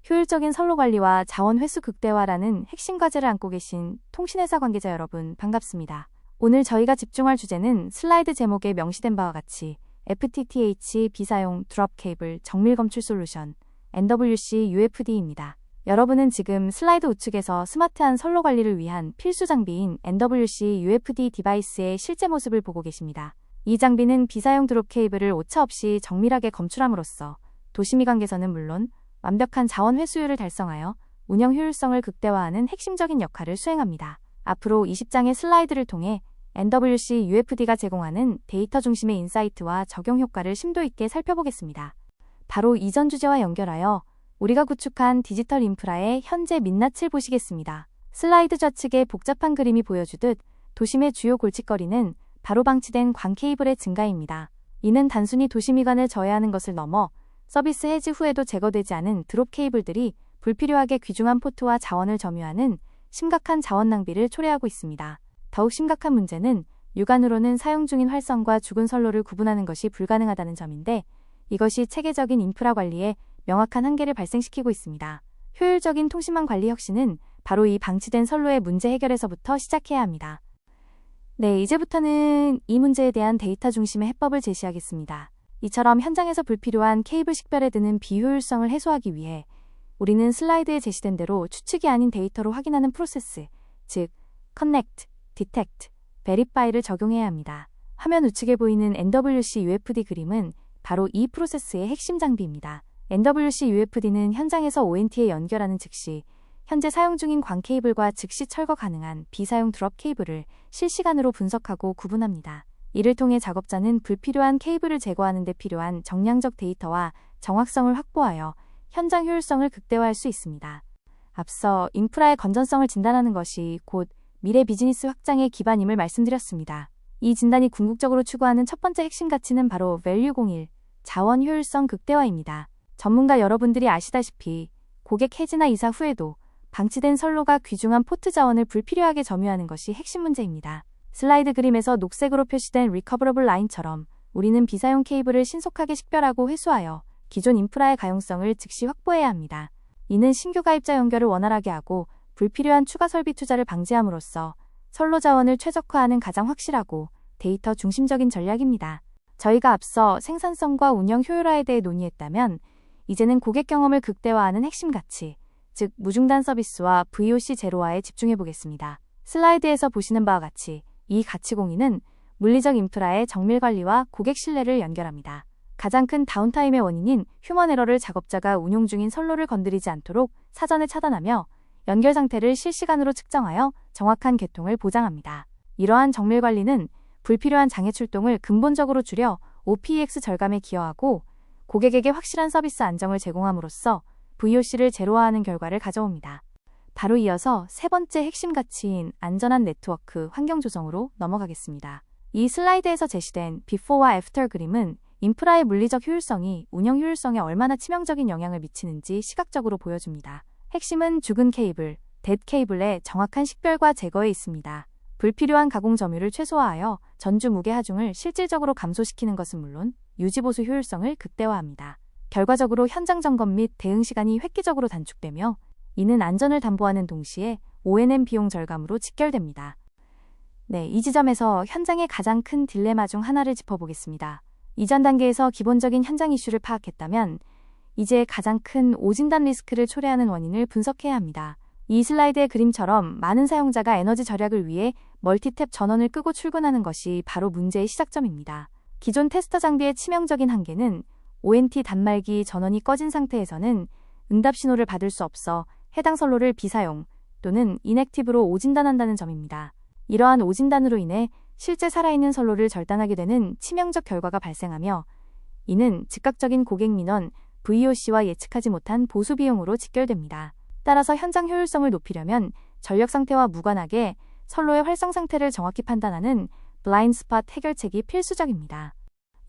효율적인 선로 관리와 자원 회수 극대화라는 핵심 과제를 안고 계신 통신회사 관계자 여러분 반갑습니다. 오늘 저희가 집중할 주제는 슬라이드 제목에 명시된 바와 같이 FTTH 비사용 드롭 케이블 정밀 검출 솔루션 NWC UFD입니다. 여러분은 지금 슬라이드 우측에서 스마트한 선로 관리를 위한 필수 장비인 NWC UFD 디바이스의 실제 모습을 보고 계십니다. 이 장비는 비사용 드롭 케이블을 오차 없이 정밀하게 검출함으로써 도심이 관계선은 물론 완벽한 자원 회수율을 달성하여 운영 효율성을 극대화하는 핵심적인 역할을 수행합니다. 앞으로 20장의 슬라이드를 통해 NWC UFD가 제공하는 데이터 중심의 인사이트와 적용 효과를 심도 있게 살펴보겠습니다. 바로 이전 주제와 연결하여 우리가 구축한 디지털 인프라의 현재 민낯을 보시겠습니다. 슬라이드 좌측에 복잡한 그림이 보여주듯 도심의 주요 골칫거리는 바로 방치된 광 케이블의 증가입니다. 이는 단순히 도심 미관을 저해하는 것을 넘어 서비스 해지 후에도 제거되지 않은 드롭 케이블들이 불필요하게 귀중한 포트와 자원을 점유하는 심각한 자원 낭비를 초래하고 있습니다. 더욱 심각한 문제는 육안으로는 사용 중인 활선과 죽은 선로를 구분하는 것이 불가능하다는 점인데, 이것이 체계적인 인프라 관리에 명확한 한계를 발생시키고 있습니다. 효율적인 통신망 관리 혁신은 바로 이 방치된 선로의 문제 해결에서부터 시작해야 합니다. 네, 이제부터는 이 문제에 대한 데이터 중심의 해법을 제시하겠습니다. 이처럼 현장에서 불필요한 케이블 식별에 드는 비효율성을 해소하기 위해 우리는 슬라이드에 제시된 대로 추측이 아닌 데이터로 확인하는 프로세스, 즉 Connect, Detect, Verify를 적용해야 합니다. 화면 우측에 보이는 NWC UFD 그림은 바로 이 프로세스의 핵심 장비입니다. NWC UFD는 현장에서 ONT에 연결하는 즉시 현재 사용 중인 광 케이블과 즉시 철거 가능한 비사용 드롭 케이블을 실시간으로 분석하고 구분합니다. 이를 통해 작업자는 불필요한 케이블을 제거하는 데 필요한 정량적 데이터와 정확성을 확보하여 현장 효율성을 극대화할 수 있습니다. 앞서 인프라의 건전성을 진단하는 것이 곧 미래 비즈니스 확장의 기반임을 말씀드렸습니다. 이 진단이 궁극적으로 추구하는 첫 번째 핵심 가치는 바로 Value 01, 자원 효율성 극대화입니다. 전문가 여러분들이 아시다시피 고객 해지나 이사 후에도 방치된 선로가 귀중한 포트 자원을 불필요하게 점유하는 것이 핵심 문제입니다. 슬라이드 그림에서 녹색으로 표시된 Recoverable 라인처럼 우리는 비사용 케이블을 신속하게 식별하고 회수하여 기존 인프라의 가용성을 즉시 확보해야 합니다. 이는 신규 가입자 연결을 원활하게 하고 불필요한 추가 설비 투자를 방지함으로써 선로 자원을 최적화하는 가장 확실하고 데이터 중심적인 전략입니다. 저희가 앞서 생산성과 운영 효율화에 대해 논의했다면 이제는 고객 경험을 극대화하는 핵심 가치, 즉 무중단 서비스와 VOC 제로화에 집중해 보겠습니다. 슬라이드에서 보시는 바와 같이 이 가치 공유는 물리적 인프라의 정밀 관리와 고객 신뢰를 연결합니다. 가장 큰 다운타임의 원인인 휴먼 에러를 작업자가 운용 중인 선로를 건드리지 않도록 사전에 차단하며 연결 상태를 실시간으로 측정하여 정확한 개통을 보장합니다. 이러한 정밀 관리는 불필요한 장애 출동을 근본적으로 줄여 OPEX 절감에 기여하고 고객에게 확실한 서비스 안정을 제공함으로써 VOC를 제로화하는 결과를 가져옵니다. 바로 이어서 세 번째 핵심 가치인 안전한 네트워크 환경 조성으로 넘어가겠습니다. 이 슬라이드에서 제시된 Before와 After 그림은 인프라의 물리적 효율성이 운영 효율성에 얼마나 치명적인 영향을 미치는지 시각적으로 보여줍니다. 핵심은 죽은 케이블, 데드 케이블의 정확한 식별과 제거에 있습니다. 불필요한 가공 점유를 최소화하여 전주 무게 하중을 실질적으로 감소시키는 것은 물론 유지보수 효율성을 극대화합니다. 결과적으로 현장 점검 및 대응 시간이 획기적으로 단축되며 이는 안전을 담보하는 동시에 O&M 비용 절감으로 직결됩니다. 네, 이 지점에서 현장의 가장 큰 딜레마 중 하나를 짚어보겠습니다. 이전 단계에서 기본적인 현장 이슈를 파악했다면 이제 가장 큰 오진단 리스크를 초래하는 원인을 분석해야 합니다. 이 슬라이드의 그림처럼 많은 사용자가 에너지 절약을 위해 멀티탭 전원을 끄고 출근하는 것이 바로 문제의 시작점입니다. 기존 테스터 장비의 치명적인 한계는 ONT 단말기 전원이 꺼진 상태에서는 응답 신호를 받을 수 없어 해당 선로를 비사용 또는 인액티브로 오진단한다는 점입니다. 이러한 오진단으로 인해 실제 살아있는 선로를 절단하게 되는 치명적 결과가 발생하며 이는 즉각적인 고객 민원, VOC와 예측하지 못한 보수 비용으로 직결됩니다. 따라서 현장 효율성을 높이려면 전력 상태와 무관하게 선로의 활성 상태를 정확히 판단하는 블라인드 스팟 해결책이 필수적입니다.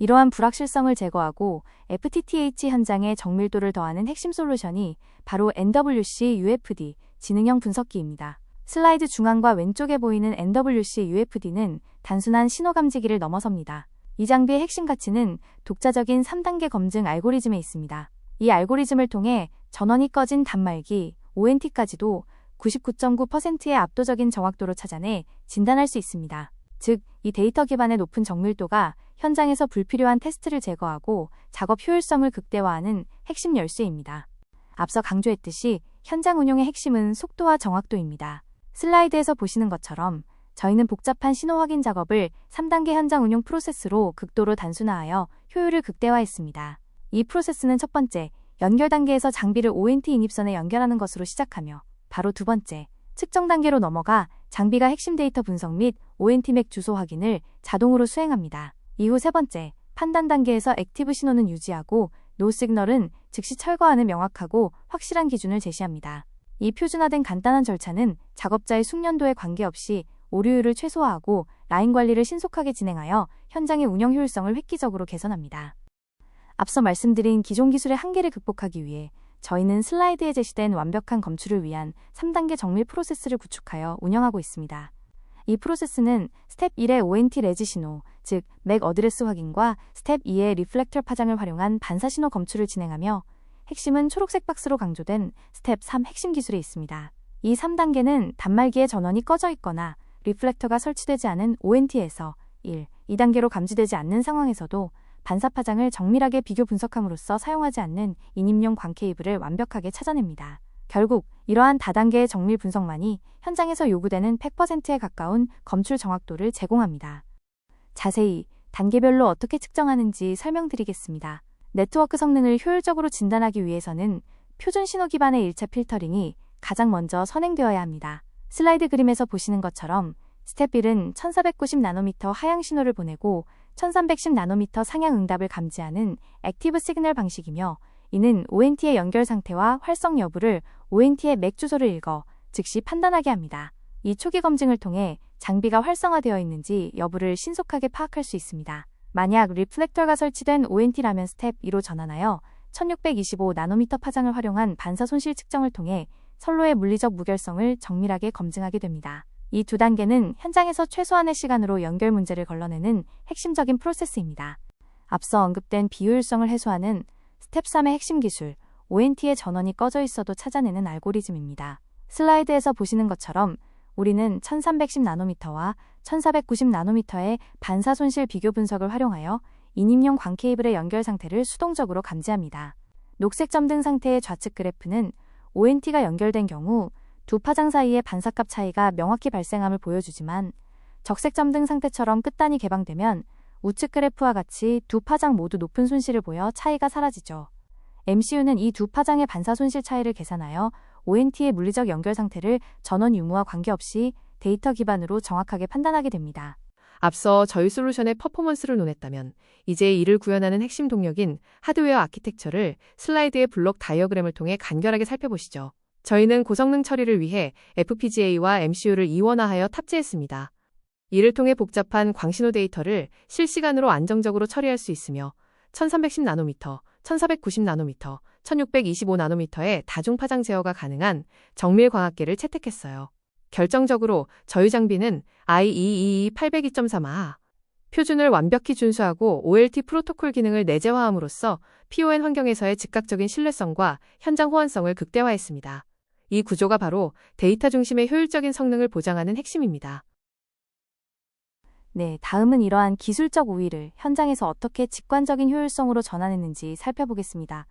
이러한 불확실성을 제거하고 FTTH 현장의 정밀도를 더하는 핵심 솔루션이 바로 NWC UFD 지능형 분석기입니다. 슬라이드 중앙과 왼쪽에 보이는 NWC UFD는 단순한 신호 감지기를 넘어섭니다. 이 장비의 핵심 가치는 독자적인 3단계 검증 알고리즘에 있습니다. 이 알고리즘을 통해 전원이 꺼진 단말기, ONT까지도 99.9%의 압도적인 정확도로 찾아내 진단할 수 있습니다. 즉, 이 데이터 기반의 높은 정밀도가 현장에서 불필요한 테스트를 제거하고 작업 효율성을 극대화하는 핵심 열쇠입니다. 앞서 강조했듯이 현장 운용의 핵심은 속도와 정확도입니다. 슬라이드에서 보시는 것처럼 저희는 복잡한 신호 확인 작업을 3단계 현장 운용 프로세스로 극도로 단순화하여 효율을 극대화했습니다. 이 프로세스는 첫 번째, 연결 단계에서 장비를 ONT 인입선에 연결하는 것으로 시작하며 바로 두 번째, 측정 단계로 넘어가 장비가 핵심 데이터 분석 및 ONT 맥 주소 확인을 자동으로 수행합니다. 이후 세 번째, 판단 단계에서 액티브 신호는 유지하고 노 시그널은 즉시 철거하는 명확하고 확실한 기준을 제시합니다. 이 표준화된 간단한 절차는 작업자의 숙련도에 관계없이 오류율을 최소화하고 라인 관리를 신속하게 진행하여 현장의 운영 효율성을 획기적으로 개선합니다. 앞서 말씀드린 기존 기술의 한계를 극복하기 위해 저희는 슬라이드에 제시된 완벽한 검출을 위한 3단계 정밀 프로세스를 구축하여 운영하고 있습니다. 이 프로세스는 스텝 1의 ONT 레지 신호, 즉 맥 어드레스 확인과 스텝 2의 리플렉터 파장을 활용한 반사 신호 검출을 진행하며 핵심은 초록색 박스로 강조된 스텝 3 핵심 기술에 있습니다. 이 3단계는 단말기의 전원이 꺼져 있거나 리플렉터가 설치되지 않은 ONT에서 2단계로 감지되지 않는 상황에서도 반사 파장을 정밀하게 비교 분석함으로써 사용하지 않는 인입용 광 케이블을 완벽하게 찾아냅니다. 결국 이러한 다단계의 정밀 분석만이 현장에서 요구되는 100%에 가까운 검출 정확도를 제공합니다. 자세히 단계별로 어떻게 측정하는지 설명드리겠습니다. 네트워크 성능을 효율적으로 진단하기 위해서는 표준 신호 기반의 1차 필터링이 가장 먼저 선행되어야 합니다. 슬라이드 그림에서 보시는 것처럼 스텝 1은 1490나노미터 하향 신호를 보내고 1310나노미터 상향 응답을 감지하는 액티브 시그널 방식이며, 이는 ONT의 연결 상태와 활성 여부를 ONT의 맥 주소를 읽어 즉시 판단하게 합니다. 이 초기 검증을 통해 장비가 활성화되어 있는지 여부를 신속하게 파악할 수 있습니다. 만약 리플렉터가 설치된 ONT라면 스텝 2로 전환하여 1625나노미터 파장을 활용한 반사 손실 측정을 통해 선로의 물리적 무결성을 정밀하게 검증하게 됩니다. 이 두 단계는 현장에서 최소한의 시간으로 연결 문제를 걸러내는 핵심적인 프로세스입니다. 앞서 언급된 비효율성을 해소하는 스텝 3의 핵심 기술, ONT의 전원이 꺼져 있어도 찾아내는 알고리즘입니다. 슬라이드에서 보시는 것처럼 우리는 1310나노미터와 1490나노미터의 반사 손실 비교 분석을 활용하여 인입용 광 케이블의 연결 상태를 수동적으로 감지합니다. 녹색 점등 상태의 좌측 그래프는 ONT가 연결된 경우 두 파장 사이의 반사값 차이가 명확히 발생함을 보여주지만, 적색 점등 상태처럼 끝단이 개방되면 우측 그래프와 같이 두 파장 모두 높은 손실을 보여 차이가 사라지죠. MCU는 이 두 파장의 반사 손실 차이를 계산하여 ONT의 물리적 연결 상태를 전원 유무와 관계없이 데이터 기반으로 정확하게 판단하게 됩니다. 앞서 저희 솔루션의 퍼포먼스를 논했다면 이제 이를 구현하는 핵심 동력인 하드웨어 아키텍처를 슬라이드의 블록 다이어그램을 통해 간결하게 살펴보시죠. 저희는 고성능 처리를 위해 FPGA와 MCU를 이원화하여 탑재했습니다. 이를 통해 복잡한 광신호 데이터를 실시간으로 안정적으로 처리할 수 있으며 1310나노미터, 1490나노미터, 1625나노미터의 다중파장 제어가 가능한 정밀 광학계를 채택했어요. 결정적으로 저희 장비는 IEEE 802.3A 표준을 완벽히 준수하고 OLT 프로토콜 기능을 내재화함으로써 PON 환경에서의 즉각적인 신뢰성과 현장 호환성을 극대화했습니다. 이 구조가 바로 데이터 중심의 효율적인 성능을 보장하는 핵심입니다. 네, 다음은 이러한 기술적 우위를 현장에서 어떻게 직관적인 효율성으로 전환했는지 살펴보겠습니다.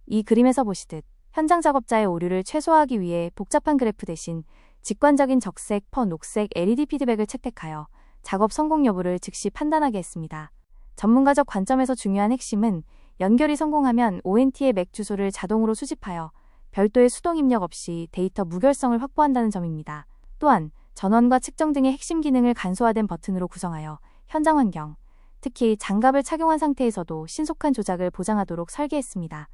이 그림에서 보시듯 현장 작업자의 오류를 최소화하기 위해 복잡한 그래프 대신 직관적인 적색, 녹색 LED 피드백을 채택하여 작업 성공 여부를 즉시 판단하게 했습니다. 전문가적 관점에서 중요한 핵심은 연결이 성공하면 ONT의 맥 주소를 자동으로 수집하여 별도의 수동 입력 없이 데이터 무결성을 확보한다는 점입니다. 또한 전원과 측정 등의 핵심 기능을 간소화된 버튼으로 구성하여 현장 환경, 특히 장갑을 착용한 상태에서도 신속한 조작을 보장하도록 설계했습니다.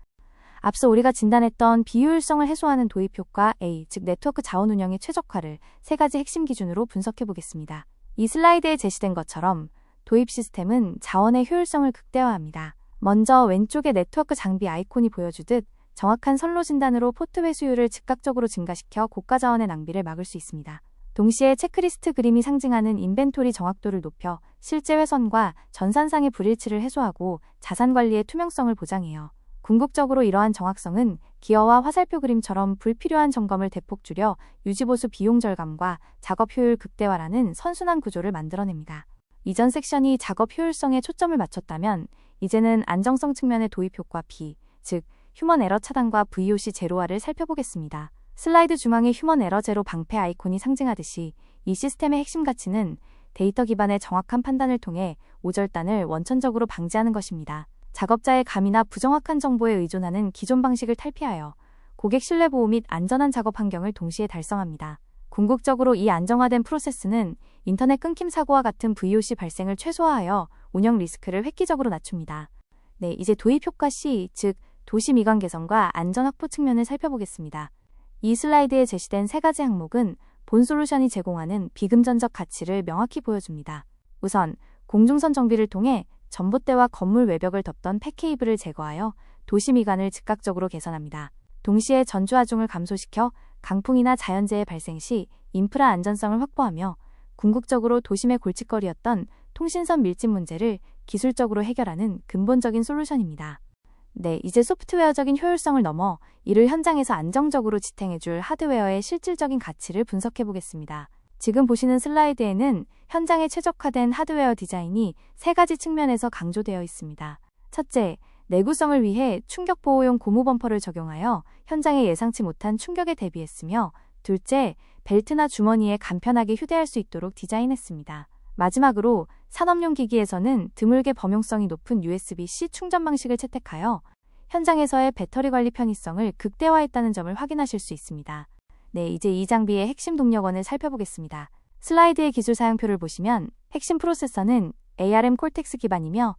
앞서 우리가 진단했던 비효율성을 해소하는 도입 효과 A, 즉 네트워크 자원 운영의 최적화를 세 가지 핵심 기준으로 분석해 보겠습니다. 이 슬라이드에 제시된 것처럼 도입 시스템은 자원의 효율성을 극대화합니다. 먼저 왼쪽의 네트워크 장비 아이콘이 보여주듯 정확한 선로 진단으로 포트 회수율을 즉각적으로 증가시켜 고가 자원의 낭비를 막을 수 있습니다. 동시에 체크리스트 그림이 상징하는 인벤토리 정확도를 높여 실제 회선과 전산상의 불일치를 해소하고 자산 관리의 투명성을 보장해요. 궁극적으로 이러한 정확성은 기어와 화살표 그림처럼 불필요한 점검을 대폭 줄여 유지보수 비용 절감과 작업 효율 극대화라는 선순환 구조를 만들어냅니다. 이전 섹션이 작업 효율성에 초점을 맞췄다면 이제는 안정성 측면의 도입 효과 B, 즉 휴먼 에러 차단과 VOC 제로화를 살펴보겠습니다. 슬라이드 중앙의 휴먼 에러 제로 방패 아이콘이 상징하듯이 이 시스템의 핵심 가치는 데이터 기반의 정확한 판단을 통해 오절단을 원천적으로 방지하는 것입니다. 작업자의 감이나 부정확한 정보에 의존하는 기존 방식을 탈피하여 고객 신뢰 보호 및 안전한 작업 환경을 동시에 달성합니다. 궁극적으로 이 안정화된 프로세스는 인터넷 끊김 사고와 같은 VOC 발생을 최소화하여 운영 리스크를 획기적으로 낮춥니다. 네, 이제 도입 효과 C, 즉 도시 미관 개선과 안전 확보 측면을 살펴보겠습니다. 이 슬라이드에 제시된 세 가지 항목은 본 솔루션이 제공하는 비금전적 가치를 명확히 보여줍니다. 우선 공중선 정비를 통해 전봇대와 건물 외벽을 덮던 폐케이블을 제거하여 도시 미관을 즉각적으로 개선합니다. 동시에 전주 하중을 감소시켜 강풍이나 자연재해 발생 시 인프라 안전성을 확보하며 궁극적으로 도심의 골칫거리였던 통신선 밀집 문제를 기술적으로 해결하는 근본적인 솔루션입니다. 네, 이제 소프트웨어적인 효율성을 넘어 이를 현장에서 안정적으로 지탱해줄 하드웨어의 실질적인 가치를 분석해보겠습니다. 지금 보시는 슬라이드에는 현장에 최적화된 하드웨어 디자인이 세 가지 측면에서 강조되어 있습니다. 첫째, 내구성을 위해 충격 보호용 고무 범퍼를 적용하여 현장에 예상치 못한 충격에 대비했으며, 둘째, 벨트나 주머니에 간편하게 휴대할 수 있도록 디자인했습니다. 마지막으로 산업용 기기에서는 드물게 범용성이 높은 USB-C 충전 방식을 채택하여 현장에서의 배터리 관리 편의성을 극대화했다는 점을 확인하실 수 있습니다. 네, 이제 이 장비의 핵심 동력원을 살펴보겠습니다. 슬라이드의 기술 사양표를 보시면 핵심 프로세서는 ARM 콜텍스 기반이며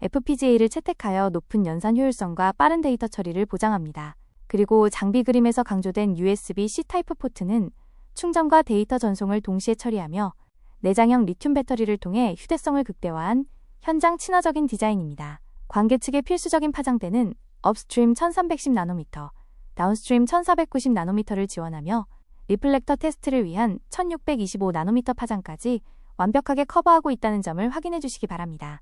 FPGA를 채택하여 높은 연산 효율성과 빠른 데이터 처리를 보장합니다. 그리고 장비 그림에서 강조된 USB-C 타입 포트는 충전과 데이터 전송을 동시에 처리하며 내장형 리튬 배터리를 통해 휴대성을 극대화한 현장 친화적인 디자인입니다. 관계 측의 필수적인 파장대는 업스트림 1310나노미터, 다운스트림 1490나노미터를 지원하며 리플렉터 테스트를 위한 1625나노미터 파장까지 완벽하게 커버하고 있다는 점을 확인해 주시기 바랍니다.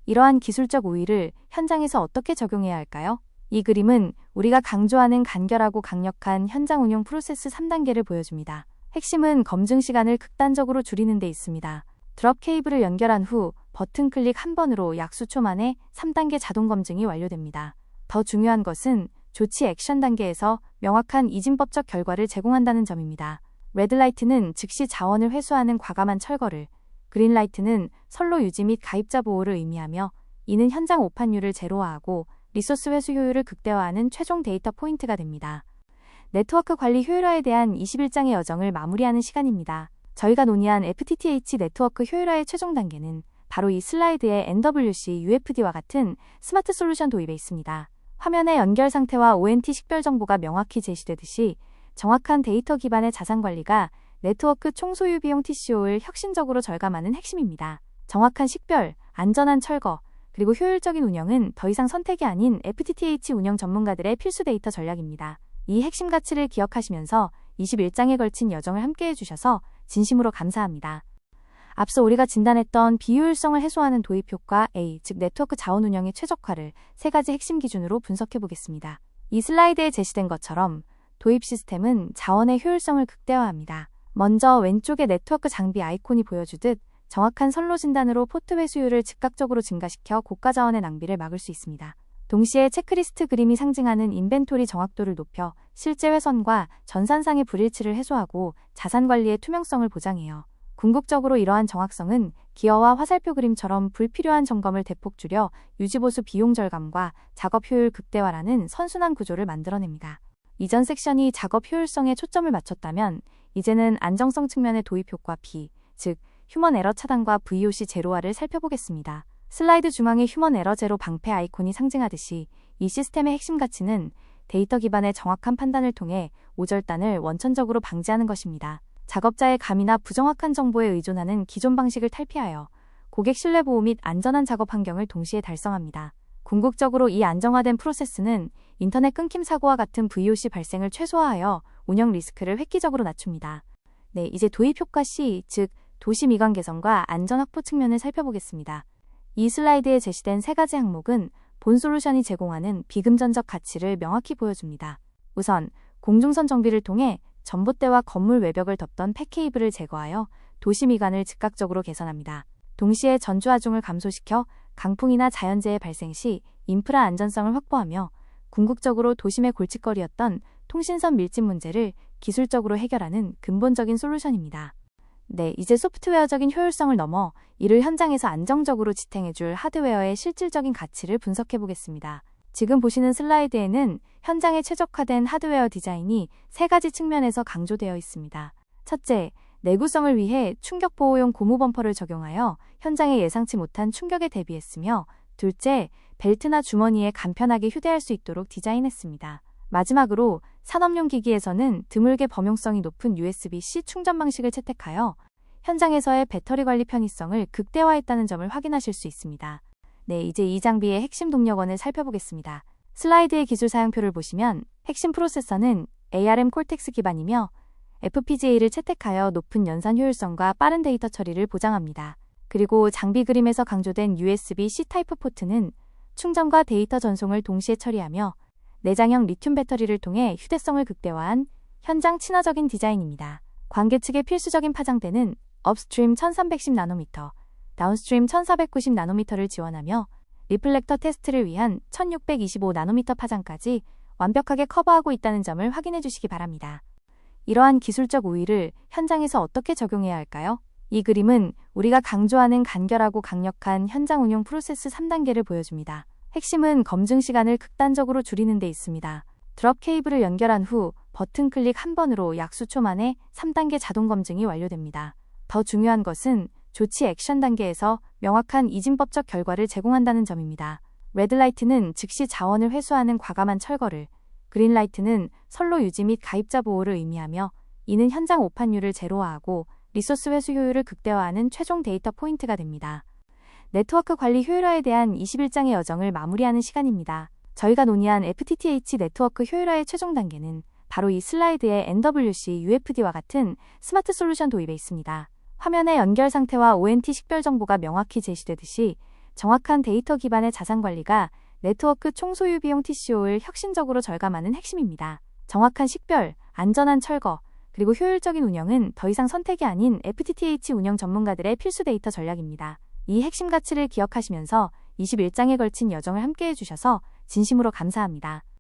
이러한 기술적 우위를 현장에서 어떻게 적용해야 할까요? 이 그림은 우리가 강조하는 간결하고 강력한 현장 운용 프로세스 3단계를 보여줍니다. 핵심은 검증 시간을 극단적으로 줄이는 데 있습니다. 드롭 케이블을 연결한 후 버튼 클릭 한 번으로 약 수초 만에 3단계 자동 검증이 완료됩니다. 더 중요한 것은 조치 액션 단계에서 명확한 이진법적 결과를 제공한다는 점입니다. 레드라이트는 즉시 자원을 회수하는 과감한 철거를, 그린라이트는 선로 유지 및 가입자 보호를 의미하며 이는 현장 오판율을 제로화하고 리소스 회수 효율을 극대화하는 최종 데이터 포인트가 됩니다. 네트워크 관리 효율화에 대한 21장의 여정을 마무리하는 시간입니다. 저희가 논의한 FTTH 네트워크 효율화의 최종 단계는 바로 이 슬라이드의 NWC UFD와 같은 스마트 솔루션 도입에 있습니다. 화면의 연결 상태와 ONT 식별 정보가 명확히 제시되듯이 정확한 데이터 기반의 자산 관리가 네트워크 총소유 비용 TCO를 혁신적으로 절감하는 핵심입니다. 정확한 식별, 안전한 철거, 그리고 효율적인 운영은 더 이상 선택이 아닌 FTTH 운영 전문가들의 필수 데이터 전략입니다. 이 핵심 가치를 기억하시면서 21장에 걸친 여정을 함께해 주셔서 진심으로 감사합니다. 앞서 우리가 진단했던 비효율성을 해소하는 도입 효과 A, 즉 네트워크 자원 운영의 최적화를 세 가지 핵심 기준으로 분석해 보겠습니다. 이 슬라이드에 제시된 것처럼 도입 시스템은 자원의 효율성을 극대화합니다. 먼저 왼쪽의 네트워크 장비 아이콘이 보여주듯 정확한 선로 진단으로 포트 회수율을 즉각적으로 증가시켜 고가 자원의 낭비를 막을 수 있습니다. 동시에 체크리스트 그림이 상징하는 인벤토리 정확도를 높여 실제 훼손과 전산상의 불일치를 해소하고 자산 관리의 투명성을 보장해요. 궁극적으로 이러한 정확성은 기어와 화살표 그림처럼 불필요한 점검을 대폭 줄여 유지보수 비용 절감과 작업 효율 극대화라는 선순환 구조를 만들어냅니다. 이전 섹션이 작업 효율성에 초점을 맞췄다면 이제는 안정성 측면의 도입 효과 B, 즉 휴먼 에러 차단과 VOC 제로화를 살펴보겠습니다. 슬라이드 중앙의 휴먼 에러 제로 방패 아이콘이 상징하듯이 이 시스템의 핵심 가치는 데이터 기반의 정확한 판단을 통해 오절단을 원천적으로 방지하는 것입니다. 작업자의 감이나 부정확한 정보에 의존하는 기존 방식을 탈피하여 고객 신뢰 보호 및 안전한 작업 환경을 동시에 달성합니다. 궁극적으로 이 안정화된 프로세스는 인터넷 끊김 사고와 같은 VOC 발생을 최소화하여 운영 리스크를 획기적으로 낮춥니다. 네, 이제 도입 효과 C, 즉 도시 미관 개선과 안전 확보 측면을 살펴보겠습니다. 이 슬라이드에 제시된 세 가지 항목은 본 솔루션이 제공하는 비금전적 가치를 명확히 보여줍니다. 우선 공중선 정비를 통해 전봇대와 건물 외벽을 덮던 폐케이블을 제거하여 도시 미관을 즉각적으로 개선합니다. 동시에 전주하중을 감소시켜 강풍이나 자연재해 발생 시 인프라 안전성을 확보하며 궁극적으로 도심의 골칫거리였던 통신선 밀집 문제를 기술적으로 해결하는 근본적인 솔루션입니다. 네, 이제 소프트웨어적인 효율성을 넘어 이를 현장에서 안정적으로 지탱해줄 하드웨어의 실질적인 가치를 분석해보겠습니다. 지금 보시는 슬라이드에는 현장에 최적화된 하드웨어 디자인이 세 가지 측면에서 강조되어 있습니다. 첫째, 내구성을 위해 충격보호용 고무 범퍼를 적용하여 현장에 예상치 못한 충격에 대비했으며, 둘째, 벨트나 주머니에 간편하게 휴대할 수 있도록 디자인했습니다. 마지막으로 산업용 기기에서는 드물게 범용성이 높은 USB-C 충전 방식을 채택하여 현장에서의 배터리 관리 편의성을 극대화했다는 점을 확인하실 수 있습니다. 네, 이제 이 장비의 핵심 동력원을 살펴보겠습니다. 슬라이드의 기술 사양표를 보시면 핵심 프로세서는 ARM 콜텍스 기반이며 FPGA를 채택하여 높은 연산 효율성과 빠른 데이터 처리를 보장합니다. 그리고 장비 그림에서 강조된 USB-C 타입 포트는 충전과 데이터 전송을 동시에 처리하며 내장형 리튬 배터리를 통해 휴대성을 극대화한 현장 친화적인 디자인입니다. 관계 측의 필수적인 파장대는 업스트림 1310나노미터, 다운스트림 1490나노미터를 지원하며 리플렉터 테스트를 위한 1625나노미터 파장까지 완벽하게 커버하고 있다는 점을 확인해 주시기 바랍니다. 이러한 기술적 우위를 현장에서 어떻게 적용해야 할까요? 이 그림은 우리가 강조하는 간결하고 강력한 현장 운용 프로세스 3단계를 보여줍니다. 핵심은 검증 시간을 극단적으로 줄이는 데 있습니다. 드롭 케이블을 연결한 후 버튼 클릭 한 번으로 약 수초 만에 3단계 자동 검증이 완료됩니다. 더 중요한 것은 조치 액션 단계에서 명확한 이진법적 결과를 제공한다는 점입니다. 레드라이트는 즉시 자원을 회수하는 과감한 철거를, 그린라이트는 선로 유지 및 가입자 보호를 의미하며 이는 현장 오판율을 제로화하고 리소스 회수 효율을 극대화하는 최종 데이터 포인트가 됩니다. 네트워크 관리 효율화에 대한 21장의 여정을 마무리하는 시간입니다. 저희가 논의한 FTTH 네트워크 효율화의 최종 단계는 바로 이 슬라이드의 NWC UFD와 같은 스마트 솔루션 도입에 있습니다. 화면의 연결 상태와 ONT 식별 정보가 명확히 제시되듯이 정확한 데이터 기반의 자산 관리가 네트워크 총소유 비용 TCO를 혁신적으로 절감하는 핵심입니다. 정확한 식별, 안전한 철거, 그리고 효율적인 운영은 더 이상 선택이 아닌 FTTH 운영 전문가들의 필수 데이터 전략입니다. 이 핵심 가치를 기억하시면서 21장에 걸친 여정을 함께해 주셔서 진심으로 감사합니다.